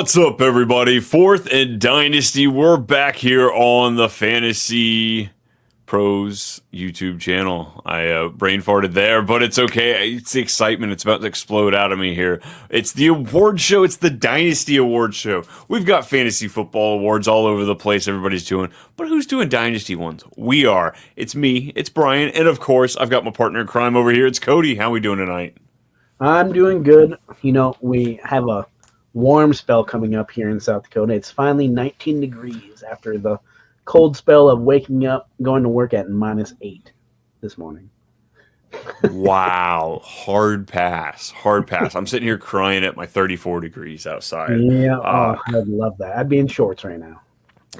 What's up, everybody? Fourth and Dynasty. We're back here on the Fantasy Pros YouTube channel. I brain farted there, but it's okay. It's the excitement. It's about to explode out of me here. It's the award show. It's the Dynasty Awards show. We've got fantasy football awards all over the place. Everybody's doing, but who's doing Dynasty ones? We are. It's me. It's Brian, and of course, I've got my partner in crime over here. It's Cody. How are we doing tonight? I'm doing good. You know, we have a warm spell coming up here in South Dakota. It's finally 19 degrees after the cold spell of waking up, going to work at -8 this morning. Wow. Hard pass. Hard pass. I'm sitting here crying at my 34 degrees outside. Yeah, I'd love that. I'd be in shorts right now.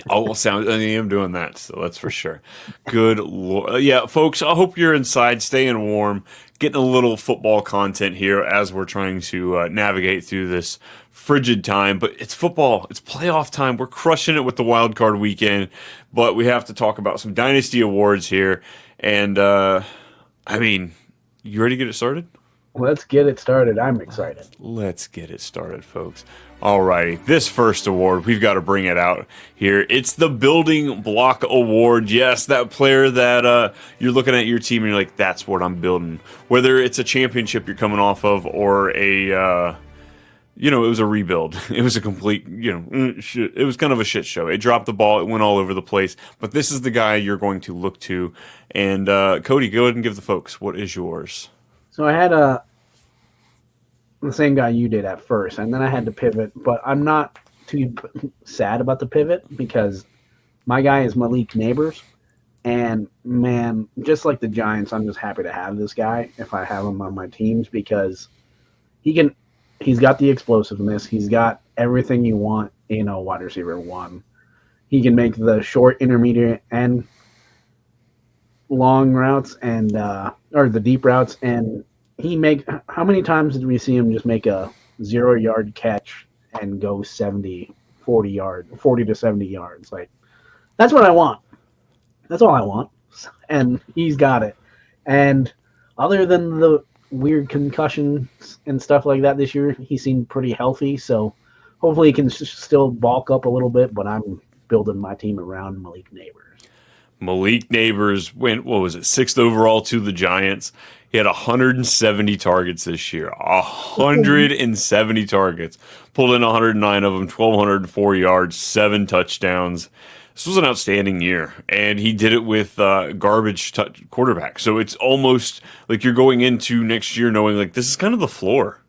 Oh, well, I am doing that, so that's for sure. Good Lord. Yeah, folks, I hope you're inside, staying warm, getting a little football content here as we're trying to navigate through this frigid time. But it's football. It's playoff time. We're crushing it with the wild card weekend, but we have to talk about some Dynasty Awards here. And, I mean, you ready to get it started? Let's get it started. I'm excited. Let's get it started, folks. Alrighty, this first award, we've got to bring it out here. It's the Building Block Award. Yes, that player that you're looking at your team and you're like, that's what I'm building. Whether it's a championship you're coming off of or a, it was a rebuild. It was a complete, it was kind of a shit show. It dropped the ball. It went all over the place. But this is the guy you're going to look to. And Cody, go ahead and give the folks, what is yours? So I had the same guy you did at first, and then I had to pivot, but I'm not too sad about the pivot because my guy is Malik Neighbors, and man, just like the Giants, I'm just happy to have this guy if I have him on my teams because he's got the explosiveness, he's got everything you want in a wide receiver one. He can make the short, intermediate, and long routes and or the deep routes, and how many times did we see him just make a 0-yard catch and go 40 to 70 yards? Like, that's what I want. That's all I want. And he's got it. And other than the weird concussions and stuff like that this year, he seemed pretty healthy, so hopefully he can still bulk up a little bit, but I'm building my team around Malik Neighbors. Malik Neighbors went, 6th overall to the Giants. He had 170 targets this year. 170 targets. Pulled in 109 of them, 1,204 yards, 7 touchdowns. This was an outstanding year, and he did it with garbage quarterback. So it's almost like you're going into next year knowing, like, this is kind of the floor.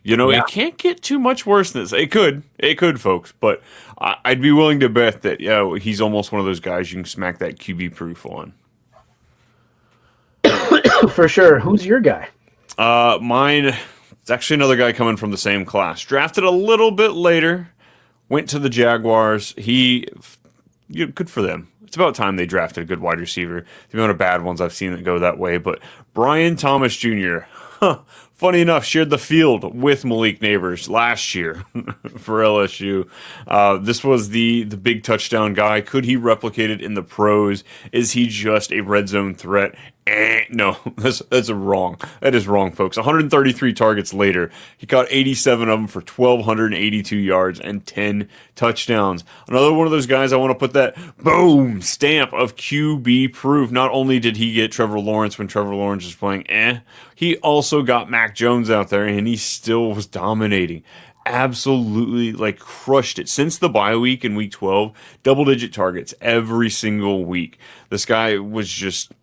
It can't get too much worse than this. It could, folks. But I'd be willing to bet that, he's almost one of those guys you can smack that QB proof on. For sure. Who's your guy? Mine, it's actually another guy coming from the same class. Drafted a little bit later, went to the Jaguars. Good for them. It's about time they drafted a good wide receiver. The amount of bad ones I've seen that go that way. But Brian Thomas Jr., funny enough, shared the field with Malik Neighbors last year for LSU. This was the big touchdown guy. Could he replicate it in the pros? Is he just a red zone threat? No, that's wrong. That is wrong, folks. 133 targets later, he caught 87 of them for 1,282 yards and 10 touchdowns. Another one of those guys I want to put that boom stamp of QB proof. Not only did he get Trevor Lawrence when Trevor Lawrence was playing, he also got Mac Jones out there, and he still was dominating. Absolutely, crushed it. Since the bye week in week 12, double-digit targets every single week. This guy was just...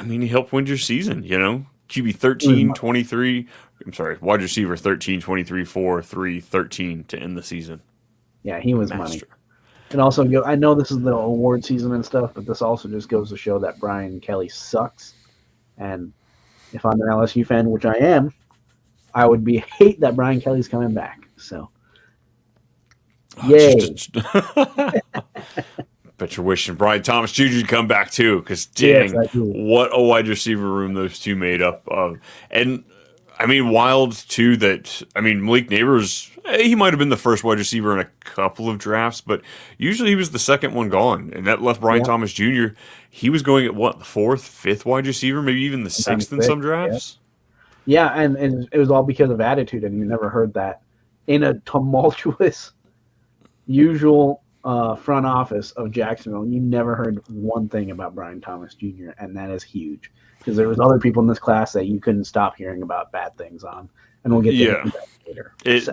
he helped win your season, QB 13, 23. I'm sorry, wide receiver 13, 23, 4, 3, 13 to end the season. Yeah, he was money. And also, I know this is the award season and stuff, but this also just goes to show that Brian Kelly sucks. And if I'm an LSU fan, which I am, I would hate that Brian Kelly's coming back. So, yay. Bet you're wishing Brian Thomas Jr. to come back too, because dang, yes, what a wide receiver room those two made up of. And wild too that Malik Neighbors, he might have been the first wide receiver in a couple of drafts, but usually he was the second one gone, and that left Brian Thomas Jr. He was going at the 4th, 5th wide receiver, maybe even the 6th in some drafts. Yeah, and it was all because of attitude, and you never heard that in a tumultuous usual front office of Jacksonville, you never heard one thing about Brian Thomas Jr., and that is huge because there was other people in this class that you couldn't stop hearing about bad things on, and we'll get to Yeah. him later. So,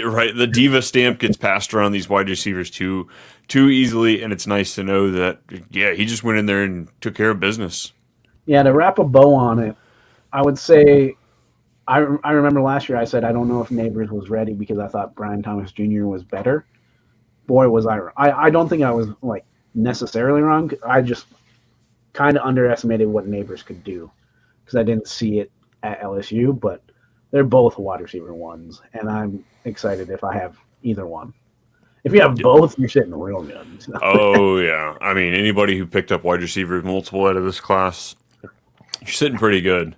Right, the diva stamp gets passed around these wide receivers too easily, and it's nice to know that he just went in there and took care of business. yeah, to wrap a bow on it, I would say I remember last year I said I don't know if Neighbors was ready because I thought Brian Thomas Jr. was better. Boy, was I wrong. I don't think I was like necessarily wrong. I just kind of underestimated what Neighbors could do because I didn't see it at LSU, but they're both wide receiver ones, and I'm excited if I have either one. If you have both, you're sitting real good. So. Oh yeah, I mean anybody who picked up wide receivers multiple out of this class, you're sitting pretty good.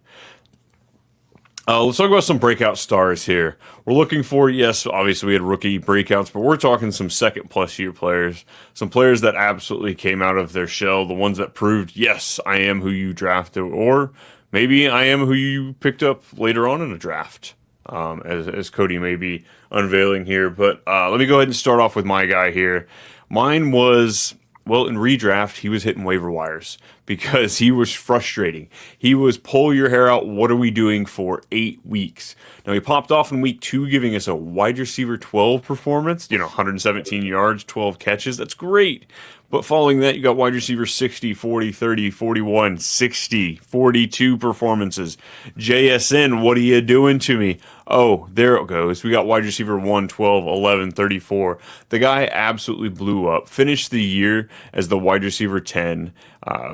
Let's talk about some breakout stars here. We're looking for, yes, obviously we had rookie breakouts, but we're talking some second plus year players, some players that absolutely came out of their shell, the ones that proved, yes, I am who you drafted, or maybe I am who you picked up later on in a draft, as Cody may be unveiling here. But let me go ahead and start off with my guy here. Mine was, well, in redraft, he was hitting waiver wires because he was frustrating. He was pull your hair out. What are we doing for 8 weeks? Now, he popped off in week 2, giving us a wide receiver 12 performance, 117 yards, 12 catches. That's great. But following that, you got wide receiver 60, 40, 30, 41, 60, 42 performances. JSN, what are you doing to me? Oh, there it goes. We got wide receiver 1, 12, 11, 34. The guy absolutely blew up. Finished the year as the wide receiver 10.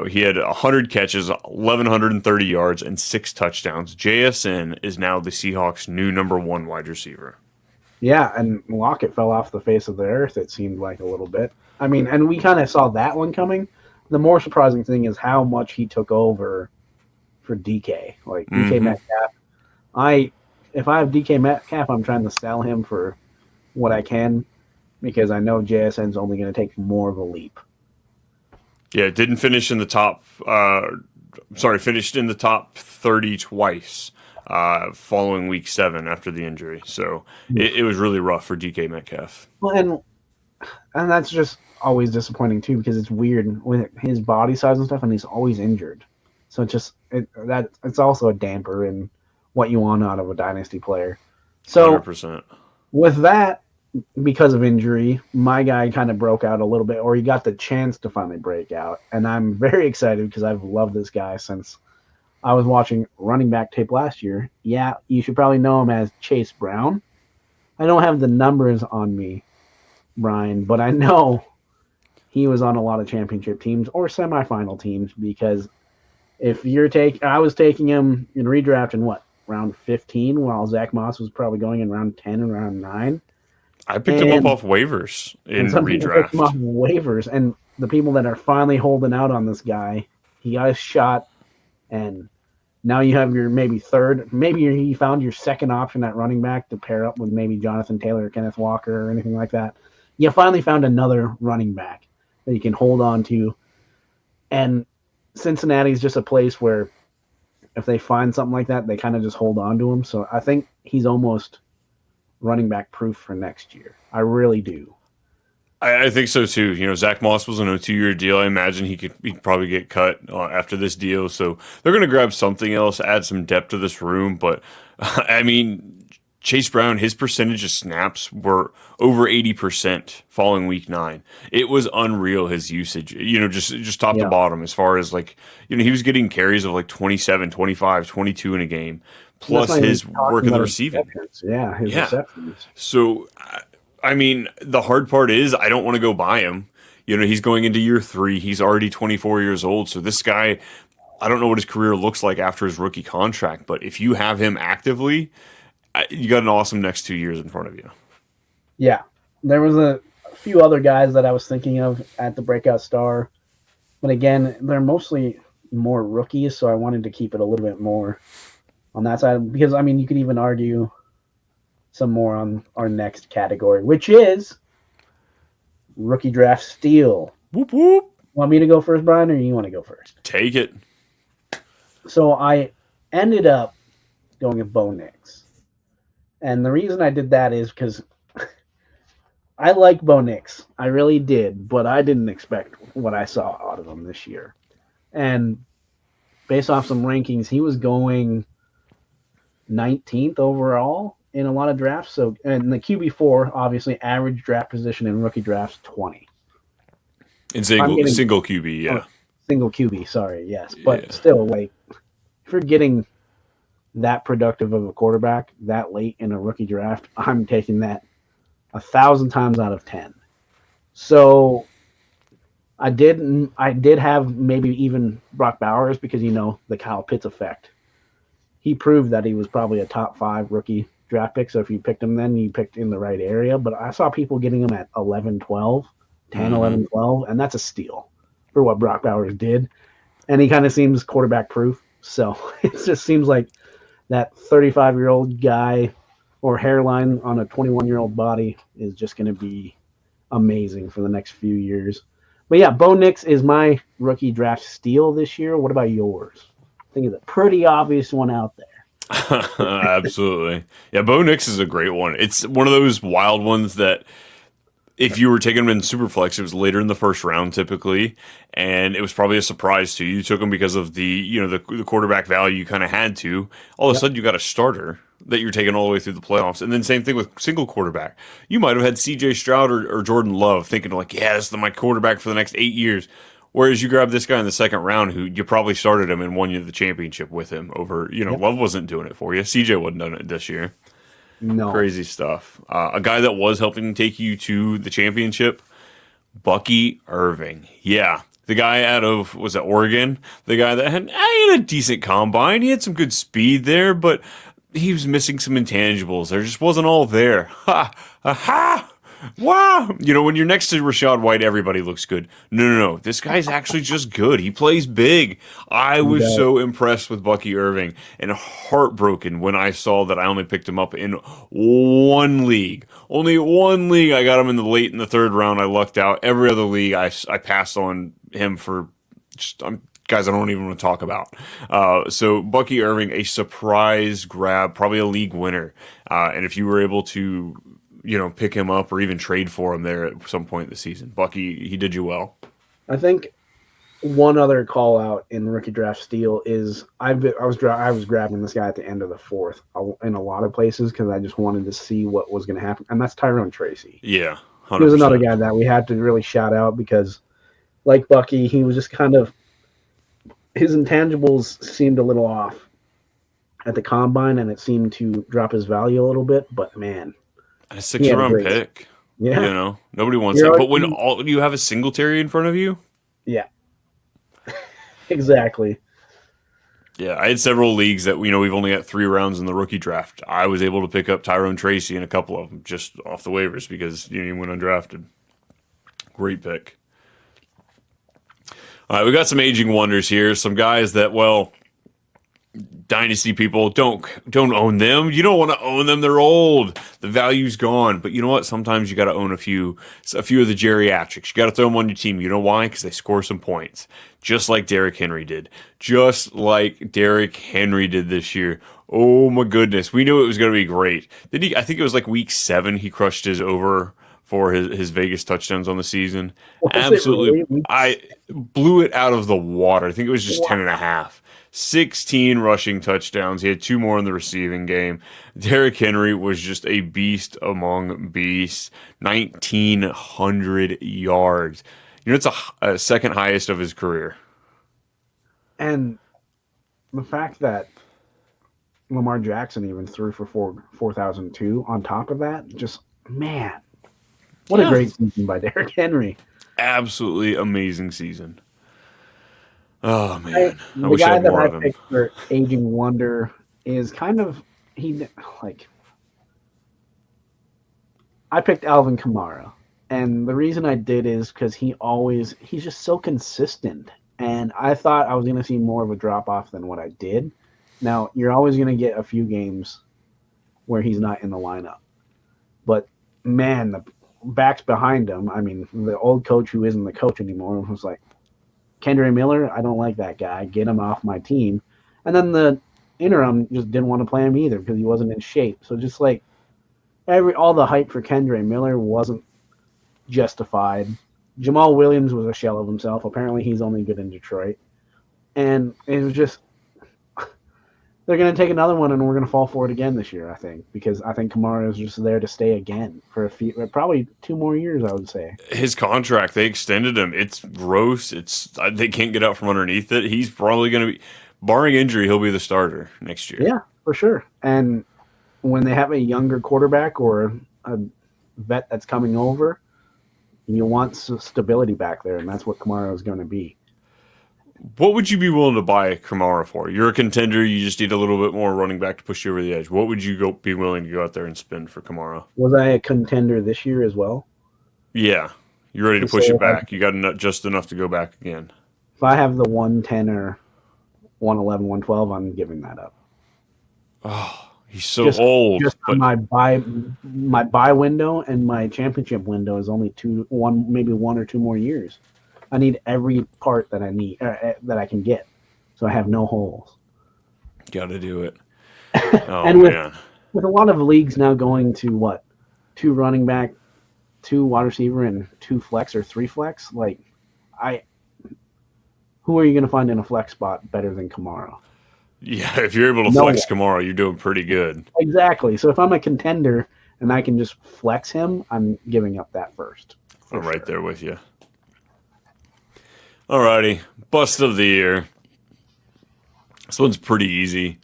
He had 100 catches, 1,130 yards, and 6 touchdowns. JSN is now the Seahawks' new number 1 wide receiver. Yeah, and Lockett fell off the face of the earth, it seemed like a little bit. I mean, and we kind of saw that one coming. The more surprising thing is how much he took over for DK. Like DK Mm-hmm. Metcalf, if I have DK Metcalf, I'm trying to sell him for what I can because I know JSN's only going to take more of a leap. Yeah, it didn't finish in the top. Finished in the top 30 twice following week 7 after the injury. So it was really rough for DK Metcalf. Well, and that's just always disappointing too because it's weird with his body size and stuff, and he's always injured. So it's also a damper in what you want out of a dynasty player. So 100%. with that, because of injury, my guy kind of broke out a little bit, or he got the chance to finally break out, and I'm very excited because I've loved this guy since I was watching running back tape last year. Yeah, you should probably know him as Chase Brown. I don't have the numbers on me, Brian, but I know he was on a lot of championship teams or semifinal teams because I was taking him in redraft in round 15, while Zach Moss was probably going in round 10 and round 9. I picked him up off waivers in And some people picked him off redraft. waivers, and the people that are finally holding out on this guy, he got a shot, and now you have your maybe third, maybe you found your second option at running back to pair up with maybe Jonathan Taylor or Kenneth Walker or anything like that. You finally found another running back that you can hold on to, and Cincinnati is just a place where if they find something like that, they kind of just hold on to him. So I think he's almost running back proof for next year. I really do. I think so too. Zach Moss was on a 2-year deal. I imagine he'd probably get cut after this deal. So they're going to grab something else, add some depth to this room. But I mean, Chase Brown, his percentage of snaps were over 80% following week 9. It was unreal, his usage, just top to Yeah. bottom as far as he was getting carries of like 27, 25, 22 in a game, plus That's not even his work talking in the about his receiving. receptions. Yeah, his Yeah. receptions. So, I mean, the hard part is I don't want to go buy him. He's going into year 3. He's already 24 years old. So this guy, I don't know what his career looks like after his rookie contract, but if you have him actively, you got an awesome next 2 years in front of you. Yeah, there was a few other guys that I was thinking of at the breakout star, but again, they're mostly more rookies, so I wanted to keep it a little bit more on that side because I mean you could even argue some more on our next category, which is rookie draft steal. Whoop whoop. Want me to go first, Brian, or you want to go first? Take it. So I ended up going with Bo Nix. And the reason I did that is because I like Bo Nix. I really did, but I didn't expect what I saw out of him this year. And based off some rankings, he was going 19th overall in a lot of drafts. So, and the QB4, obviously, average draft position in rookie drafts 20. In I'm getting single QB, yeah. Single QB, sorry, yes. Yeah. But still, like, if you're getting that productive of a quarterback that late in a rookie draft, I'm taking that 1,000 times out of 10. So I did have maybe even Brock Bowers because the Kyle Pitts effect. He proved that he was probably a top 5 rookie draft pick. So if you picked him then, you picked in the right area. But I saw people getting him at 11, 12, 10, 11, 12, and that's a steal for what Brock Bowers did. And he kind of seems quarterback proof. So it just seems like that 35-year-old guy or hairline on a 21-year-old body is just going to be amazing for the next few years. But yeah, Bo Nix is my rookie draft steal this year. What about yours? I think it's a pretty obvious one out there. Absolutely. Yeah, Bo Nix is a great one. It's one of those wild ones that if you were taking him in Superflex, it was later in the first round typically, and it was probably a surprise to you. You took him because of the quarterback value you kind of had to. All of a sudden, you got a starter that you're taking all the way through the playoffs, and then same thing with single quarterback. You might have had C.J. Stroud or Jordan Love thinking like, yeah, this is my quarterback for the next 8 years. Whereas you grab this guy in the second round who you probably started him and won you the championship with him over, Love wasn't doing it for you. CJ wasn't doing it this year. No. Crazy stuff. A guy that was helping take you to the championship, Bucky Irving. Yeah. The guy out of, was it Oregon? The guy that had a decent combine. He had some good speed there, but he was missing some intangibles. There just wasn't all there. Ha! Ha! Wow. When you're next to Rachaad White, everybody looks good. No. This guy's actually just good. He plays big. I was so impressed with Bucky Irving and heartbroken when I saw that I only picked him up in one league. Only one league. I got him in the third round. I lucked out. Every other league, I passed on him for just guys I don't even want to talk about. So Bucky Irving, a surprise grab, probably a league winner. And if you were able to pick him up or even trade for him there at some point this season, Bucky, he did you well. I think one other call out in rookie draft steal is I was grabbing this guy at the end of the fourth in a lot of places because I just wanted to see what was going to happen, and that's Tyrone Tracy. Yeah, 100%. He was another guy that we had to really shout out because, like Bucky, he was just kind of his intangibles seemed a little off at the combine, and it seemed to drop his value a little bit. But man. A 6th-round pick. Yeah. Nobody wants that. But when you have a Singletary in front of you? Yeah. Exactly. Yeah, I had several leagues that, we've only got 3 rounds in the rookie draft. I was able to pick up Tyrone Tracy in a couple of them just off the waivers because, he went undrafted. Great pick. All right, we got some aging wonders here. Some guys that, Dynasty people don't own them. You don't want to own them. They're old. The value's gone. But you know what? Sometimes you got to own a few of the geriatrics. You got to throw them on your team. You know why? Because they score some points, just like Derrick Henry did. Just like Derrick Henry did this year. Oh my goodness, we knew it was going to be great. Did he? I think it was like week 7. He crushed his over for his Vegas touchdowns on the season. Absolutely, really? I blew it out of the water. I think it was just 10.5. 16 rushing touchdowns. He had 2 more in the receiving game. Derrick Henry was just a beast among beasts. 1,900 yards. It's a second highest of his career. And the fact that Lamar Jackson even threw for 4,002 on top of that, just, man, what a great season by Derrick Henry. Absolutely amazing season. Oh man, the guy that I picked for aging wonder is kind of I picked Alvin Kamara, and the reason I did is because he's just so consistent, and I thought I was going to see more of a drop off than what I did. Now you're always going to get a few games where he's not in the lineup, but man, the backs behind him. I mean, the old coach who isn't the coach anymore was like, Kendre Miller, I don't like that guy. Get him off my team. And then the interim just didn't want to play him either because he wasn't in shape. So just like all the hype for Kendre Miller wasn't justified. Jamal Williams was a shell of himself. Apparently, he's only good in Detroit. And it was just, they're going to take another one, and we're going to fall for it again this year, I think, because I think Kamara is just there to stay again for probably 2 more years, I would say. His contract, they extended him. It's gross. They can't get out from underneath it. He's probably going to be, barring injury, he'll be the starter next year. Yeah, for sure. And when they have a younger quarterback or a vet that's coming over, you want stability back there, and that's what Kamara is going to be. What would you be willing to buy Kamara for? You're a contender. You just need a little bit more running back to push you over the edge. What would you be willing to go out there and spend for Kamara? Was I a contender this year as well? Yeah. You're ready to push it back. You got just enough to go back again. If I have the 110 or 111, 112, I'm giving that up. Oh, he's so old. Just but my buy window and my championship window is only maybe 1 or 2 more years. I need every part that I need that I can get, so I have no holes. Got to do it. Oh, and man. With a lot of leagues now going to 2 running back, 2 wide receiver, and 2 flex or 3 flex, who are you going to find in a flex spot better than Kamara? Yeah, if you're able to flex Kamara, you're doing pretty good. Exactly. So if I'm a contender and I can just flex him, I'm giving up that first. I'm right there with you. Alrighty, bust of the year. This one's pretty easy.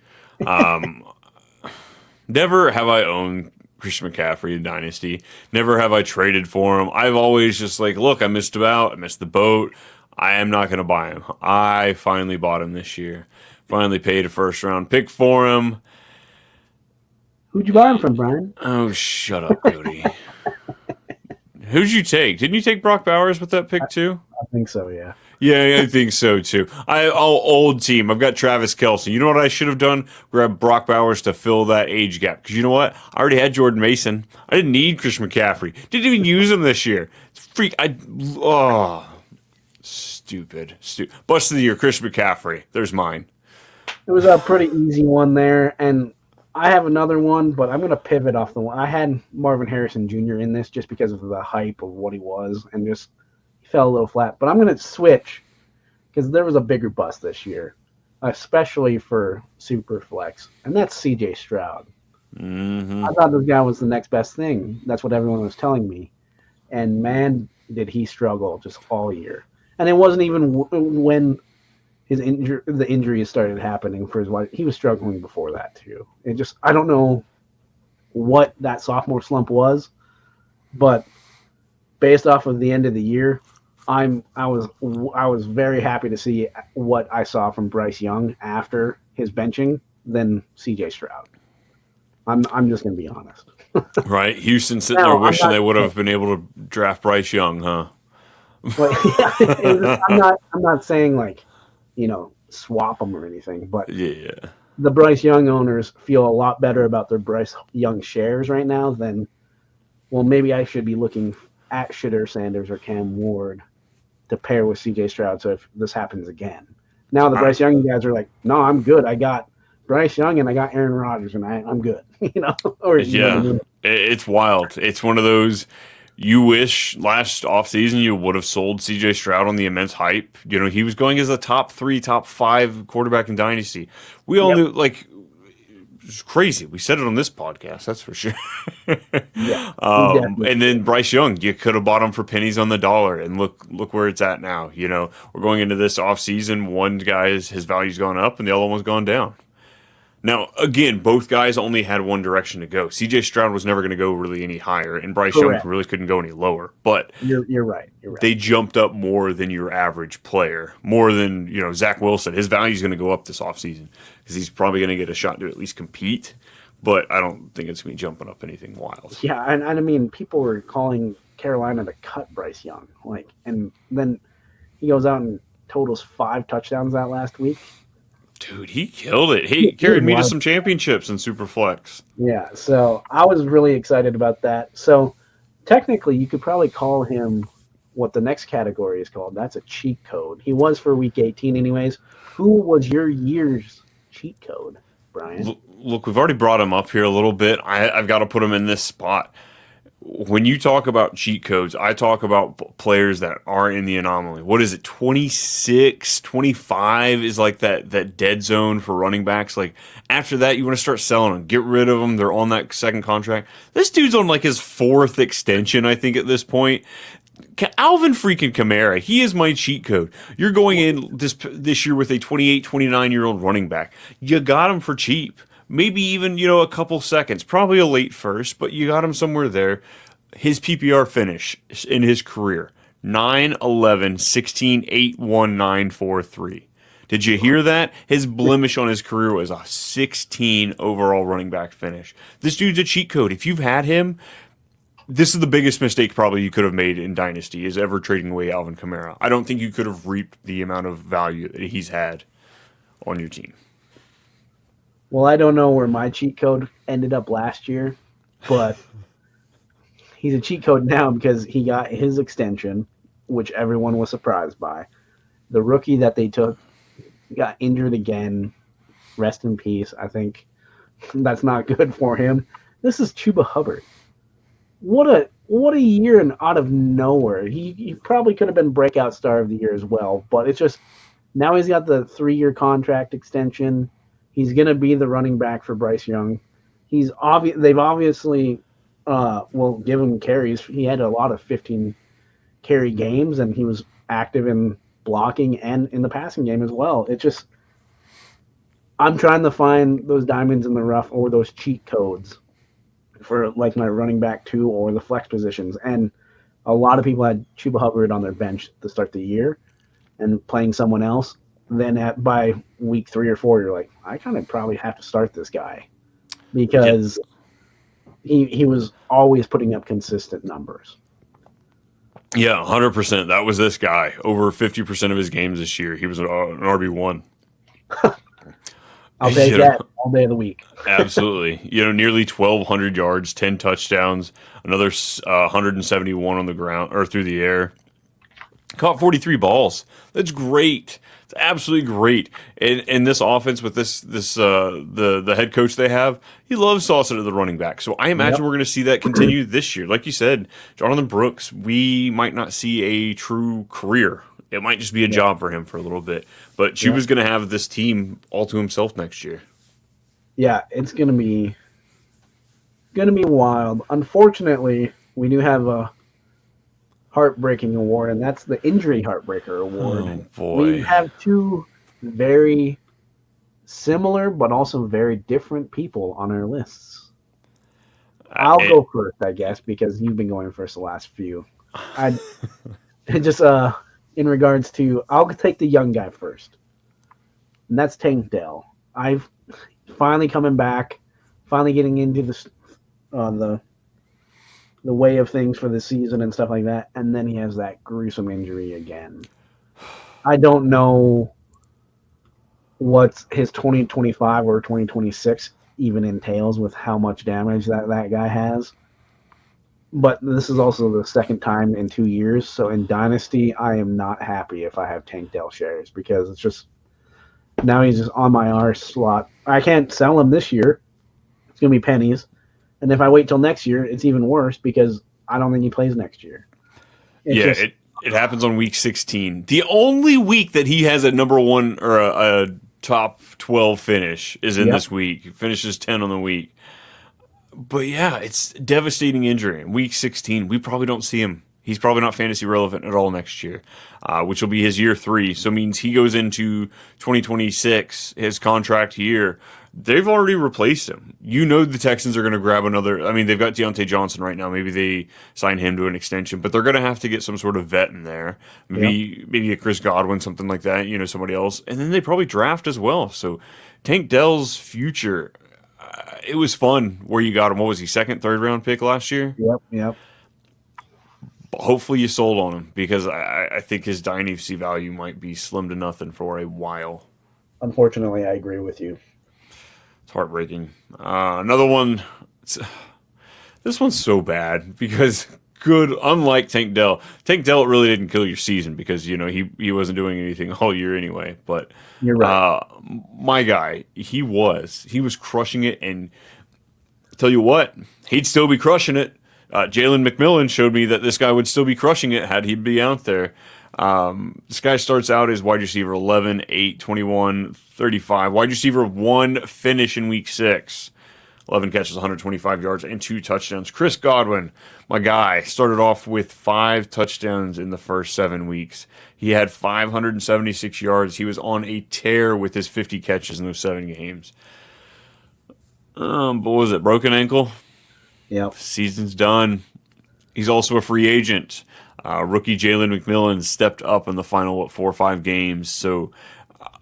Never have I owned Christian McCaffrey in Dynasty. Never have I traded for him. I've always just look, I missed the boat. I am not going to buy him. I finally bought him this year. Finally paid a first-round pick for him. Who'd you buy him from, Brian? Oh, shut up, Cody. Who'd you take? Didn't you take Brock Bowers with that pick too? I think so, yeah. Yeah, I think so too. Old team. I've got Travis Kelce. You know what I should have done? Grab Brock Bowers to fill that age gap. Because you know what? I already had Jordan Mason. I didn't need Christian McCaffrey. Didn't even use him this year. Stupid. Bust of the year, Christian McCaffrey. There's mine. It was a pretty easy one there, and I have another one, but I'm going to pivot off the one. I had Marvin Harrison Jr. in this just because of the hype of what he was, and just fell a little flat. But I'm going to switch because there was a bigger bust this year, especially for Superflex, and that's C.J. Stroud. Mm-hmm. I thought this guy was the next best thing. That's what everyone was telling me. And, man, did he struggle just all year. And it wasn't even when the injuries started happening for his wife. He was struggling before that, too. I don't know what that sophomore slump was, but based off of the end of the year, I was very happy to see what I saw from Bryce Young after his benching than C.J. Stroud. I'm just going to be honest. Right, Houston sitting there wishing they would have been able to draft Bryce Young, huh? But, yeah, I'm not saying swap them or anything, but yeah, the Bryce Young owners feel a lot better about their Bryce Young shares right now than, well, maybe I should be looking at Shedeur Sanders or Cam Ward to pair with C.J. Stroud. So if this happens again, now the Bryce Young guys are like, no, I'm good. I got Bryce Young and I got Aaron Rodgers and I'm good. Or it's wild. It's one of those. You wish last offseason you would have sold C.J. Stroud on the immense hype. You know, he was going as a top 3, top 5 quarterback in Dynasty. We all knew, it's crazy. We said it on this podcast, that's for sure. And then Bryce Young, you could have bought him for pennies on the dollar, and look where it's at now. You know, we're going into this offseason. One guy's his value's gone up, and the other one's gone down. Now, again, both guys only had one direction to go. C.J. Stroud was never going to go really any higher, and Bryce Young really couldn't go any lower. But you're right. They jumped up more than your average player, more than Zach Wilson. His value is going to go up this offseason because he's probably going to get a shot to at least compete. But I don't think it's going to be jumping up anything wild. Yeah, and I mean, people were calling Carolina to cut Bryce Young, and then he goes out and totals 5 touchdowns that last week. Dude, he killed it. He carried me to some championships in Superflex. Yeah, so I was really excited about that. So technically, you could probably call him what the next category is called. That's a cheat code. He was for Week 18 anyways. Who was your year's cheat code, Brian? Look, we've already brought him up here a little bit. I've got to put him in this spot. when you talk about cheat codes, I talk about players that are in the anomaly. What is it? 26, 25 is like that dead zone for running backs. Like after that, you want to start selling them, get rid of them. They're on that second contract. This dude's on like his fourth extension, I think, at this point. Alvin freaking Kamara, he is my cheat code. You're going in this year with a 28, 29-year-old running back. You got him for cheap. Maybe even, a couple seconds. Probably a late first, but you got him somewhere there. His PPR finish in his career, 9-11, 16, 8, 1, 9, 4, 3. Did you hear that? His blemish on his career was a 16 overall running back finish. This dude's a cheat code. If you've had him, this is the biggest mistake probably you could have made in Dynasty, is ever trading away Alvin Kamara. I don't think you could have reaped the amount of value that he's had on your team. Well, I don't know where my cheat code ended up last year, but he's a cheat code now because he got his extension, which everyone was surprised by. The rookie that they took got injured again. Rest in peace. I think that's not good for him. This is Chuba Hubbard. What a year, and out of nowhere. He probably could have been breakout star of the year as well, but it's just now he's got the 3-year contract extension. He's going to be the running back for Bryce Young. They've obviously give him carries. He had a lot of 15 carry games, and he was active in blocking and in the passing game as well. It's just, I'm trying to find those diamonds in the rough or those cheat codes for like my running back 2 or the flex positions. And a lot of people had Chuba Hubbard on their bench to start the year and playing someone else. Then by week 3 or 4, you're like, I kind of probably have to start this guy because he was always putting up consistent numbers. Yeah, 100%. That was this guy. Over 50% of his games this year, he was an RB1. I'll take that all day of the week. Absolutely. Nearly 1,200 yards, 10 touchdowns, another 171 on the ground or through the air. Caught 43 balls. That's great. It's absolutely great. And this offense with the head coach they have, he loves tossing to the running back. So I imagine we're going to see that continue this year. Like you said, Jonathan Brooks, we might not see a true career. It might just be a job for him for a little bit. But Chuba's going to have this team all to himself next year. Yeah, it's going to be wild. Unfortunately, we do have a heartbreaking award, and that's the injury heartbreaker award. Oh, boy. We have 2 very similar but also very different people on our lists. I'll go first, I guess, because you've been going first the last few. In regards to, I'll take the young guy first, and that's Tank Dell. I've finally coming back, finally getting into the way of things for the season and stuff like that, and then he has that gruesome injury again. I don't know what his 2025 or 2026 even entails with how much damage that guy has. But this is also the second time in 2 years, so in Dynasty, I am not happy if I have Tank Dell shares because it's just now he's just on my R slot. I can't sell him this year. It's going to be pennies. And if I wait till next year, it's even worse because I don't think he plays next year. It happens on week 16. The only week that he has a number 1 or a top 12 finish is in this week. He finishes 10 on the week. But yeah, it's a devastating injury. Week 16, we probably don't see him. He's probably not fantasy relevant at all next year, which will be his year 3. So it means he goes into 2026, his contract year. They've already replaced him. The Texans are going to grab another. I mean, they've got Deontay Johnson right now. Maybe they sign him to an extension, but they're going to have to get some sort of vet in there. Maybe a Chris Godwin, something like that, somebody else. And then they probably draft as well. So Tank Dell's future, it was fun where you got him. What was he, 2nd, 3rd round pick last year? Yep. Hopefully you sold on him because I think his dynasty value might be slim to nothing for a while. Unfortunately, I agree with you. It's heartbreaking. Another one. This one's so bad because unlike Tank Dell really didn't kill your season because he wasn't doing anything all year anyway. But you're right. My guy, he was crushing it, and tell you what, he'd still be crushing it Jalen McMillan showed me that this guy would still be crushing it had he be out there. This guy starts out as wide receiver 11, 8, 21, 35. Wide receiver 1 finish in week 6. 11 catches, 125 yards, and 2 touchdowns. Chris Godwin, my guy, started off with 5 touchdowns in the first 7 weeks. He had 576 yards. He was on a tear with his 50 catches in those 7 games. But what was it? Broken ankle? Yep. Season's done. He's also a free agent. Rookie Jalen McMillan stepped up in the final 4 or 5 games. So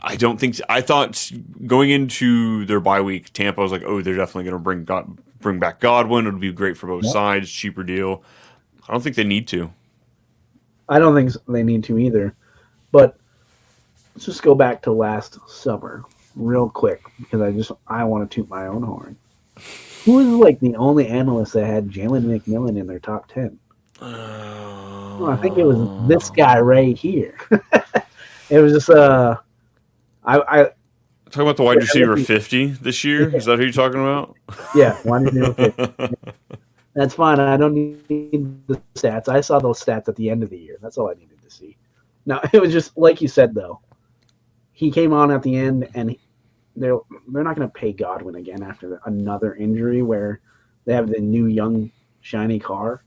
I thought going into their bye week, Tampa was like, oh, they're definitely going to bring back Godwin. It would be great for both sides, cheaper deal. I don't think they need to. I don't think they need to either. But let's just go back to last summer real quick because I want to toot my own horn. Who was like the only analyst that had Jalen McMillan in their top 10? Well, I think it was this guy right here. It was just I talking about the wide receiver 50 this year. Is that who you're talking about? Yeah, wide receiver 50. That's fine. I don't need the stats. I saw those stats at the end of the year. That's all I needed to see. Now it was just like you said though. He came on at the end, and they're not going to pay Godwin again after another injury where they have the new young shiny car.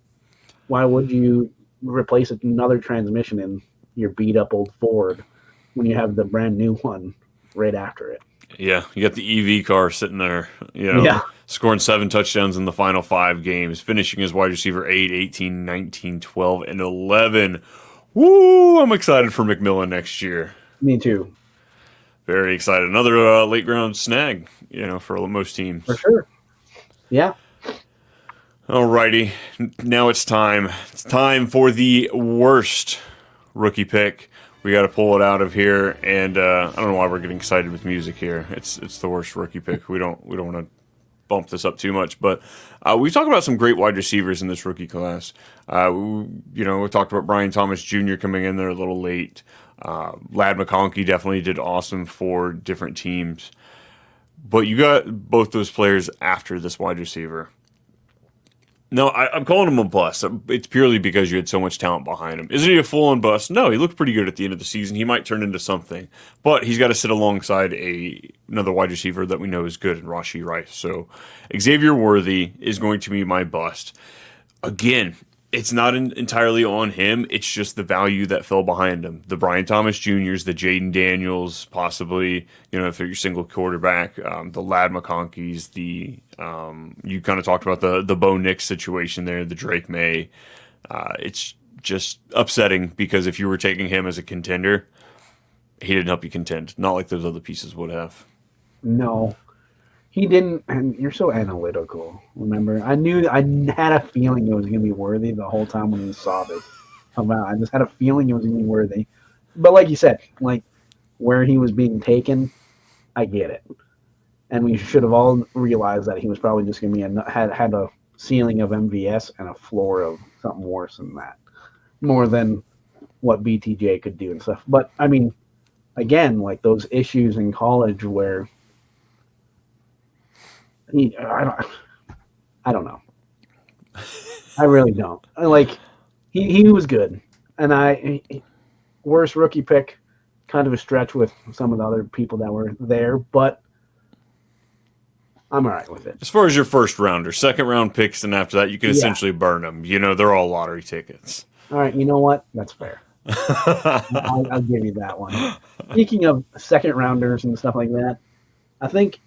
Why would you replace another transmission in your beat up old Ford when you have the brand new one right after it? Yeah, you got the EV car sitting there, scoring 7 touchdowns in the final 5 games, finishing as wide receiver 8, 18, 19, 12, and 11. Woo! I'm excited for McMillan next year. Me too. Very excited. Another late round snag, for most teams. For sure. Yeah. Alrighty, now it's time. It's time for the worst rookie pick. We got to pull it out of here, and I don't know why we're getting excited with music here. It's the worst rookie pick. We don't want to bump this up too much, but we talked about some great wide receivers in this rookie class. We talked about Brian Thomas Jr. coming in there a little late. Lad McConkey definitely did awesome for different teams, but you got both those players after this wide receiver. No, I'm calling him a bust. It's purely because you had so much talent behind him. Isn't he a full-on bust? No, he looked pretty good at the end of the season. He might turn into something, but he's got to sit alongside another wide receiver that we know is good in Rashee Rice. So Xavier Worthy is going to be my bust. Again, it's not entirely on him. It's just the value that fell behind him. The Brian Thomas Jr.'s, the Jaden Daniels, possibly, if you're single quarterback, the Lad McConkeys, you kind of talked about the Bo Nix situation there, the Drake May. It's just upsetting because if you were taking him as a contender, he didn't help you contend. Not like those other pieces would have. No. He didn't, and you're so analytical. Remember, I had a feeling it was going to be Worthy the whole time when we saw this come out. I just had a feeling it was going to be Worthy. But like you said, like where he was being taken, I get it. And we should have all realized that he was probably just going to be had a ceiling of MVS and a floor of something worse than that, more than what BTJ could do and stuff. But I mean, again, like those issues in college where. I don't know. I really don't. Like, he was good, and worst rookie pick, kind of a stretch with some of the other people that were there, but I'm all right with it. As far as your first rounder, second round picks, and after that, you can essentially burn them. They're all lottery tickets. All right, you know what? That's fair. I'll give you that one. Speaking of second rounders and stuff like that, I think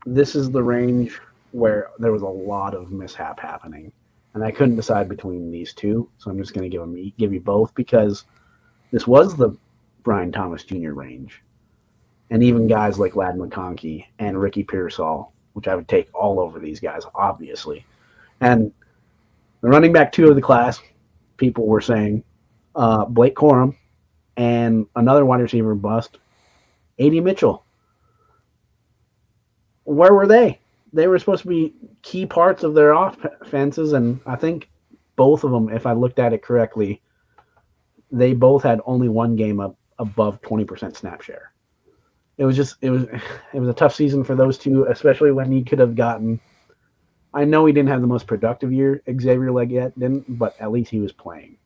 this is the range where there was a lot of mishap happening, and I couldn't decide between these two, so I'm just going to give you both because this was the Brian Thomas Jr. range, and even guys like Lad McConkey and Ricky Pearsall, which I would take all over these guys, obviously. And the running back 2 of the class, people were saying Blake Corum and another wide receiver bust, A.D. Mitchell. Where were they? They were supposed to be key parts of their offenses, and I think both of them, if I looked at it correctly, they both had only one game above 20% snap share. It was a tough season for those two, especially when you could have gotten I know he didn't have the most productive year. Xavier Leggett didn't, but at least he was playing.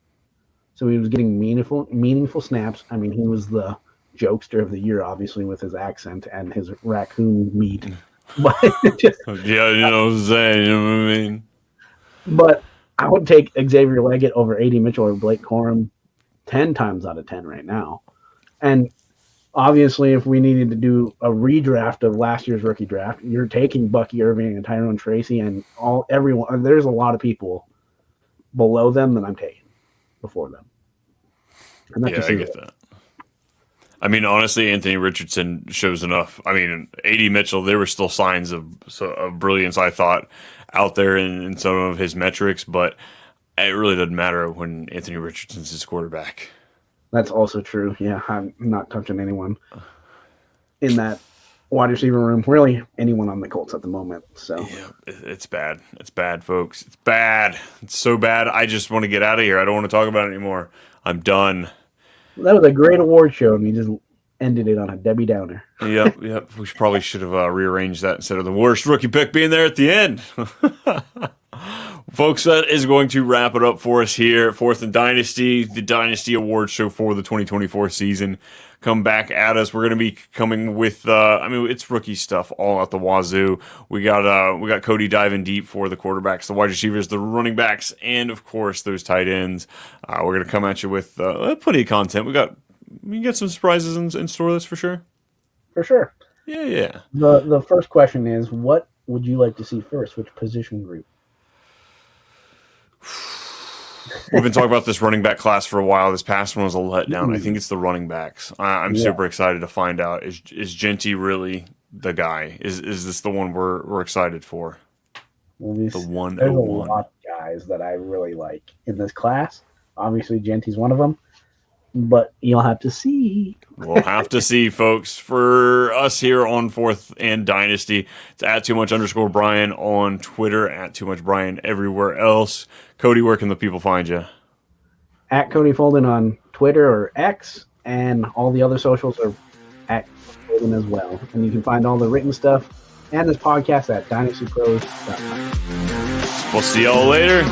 So he was getting meaningful snaps. I mean, he was the jokester of the year, obviously, with his accent and his raccoon meat. But just, Yeah, you know what I'm saying. You know what I mean? but I would take Xavier Leggett over A.D. Mitchell or Blake Corum 10 times out of 10 right now. And obviously, if we needed to do a redraft of last year's rookie draft, you're taking Bucky Irving and Tyrone Tracy and everyone. There's a lot of people below them that I'm taking before them. And that's I get that. I mean, honestly, Anthony Richardson shows enough. I mean, A.D. Mitchell, there were still signs of brilliance, I thought, out there in some of his metrics, but it really doesn't matter when Anthony Richardson's his quarterback. That's also true. Yeah, I'm not touching anyone in that wide receiver room. Really, anyone on the Colts at the moment. So yeah, it's bad. It's bad, folks. It's bad. It's so bad. I just want to get out of here. I don't want to talk about it anymore. I'm done. That was a great award show, and we just ended it on a Debbie Downer. Yep. We probably should have rearranged that instead of the worst rookie pick being there at the end. Folks, that is going to wrap it up for us here. Fourth and Dynasty, the Dynasty Awards show for the 2024 season. Come back at us. We're going to be coming with, it's rookie stuff all at the wazoo. We got Cody diving deep for the quarterbacks, the wide receivers, the running backs, and of course those tight ends. We're going to come at you with plenty of content. We can get some surprises in store. That's for sure. For sure. Yeah. The first question is, what would you like to see first? Which position group? We've been talking about this running back class for a while. This past one was a letdown. I think it's the running backs. I'm super excited to find out. Is Genty really the guy? Is this the one we're excited for? Well, the 101. There's a lot of guys that I really like in this class. Obviously, Genty's one of them. But you'll have to see. We'll have to see, folks. For us here on Fourth and Dynasty, it's at @too_much_Brian on Twitter, @too_much_Brian everywhere else. Cody, where can the people find you? At Cody Folden on Twitter or X, and all the other socials are at Folden as well. And you can find all the written stuff and this podcast at dynastyprosff.com. We'll see y'all later.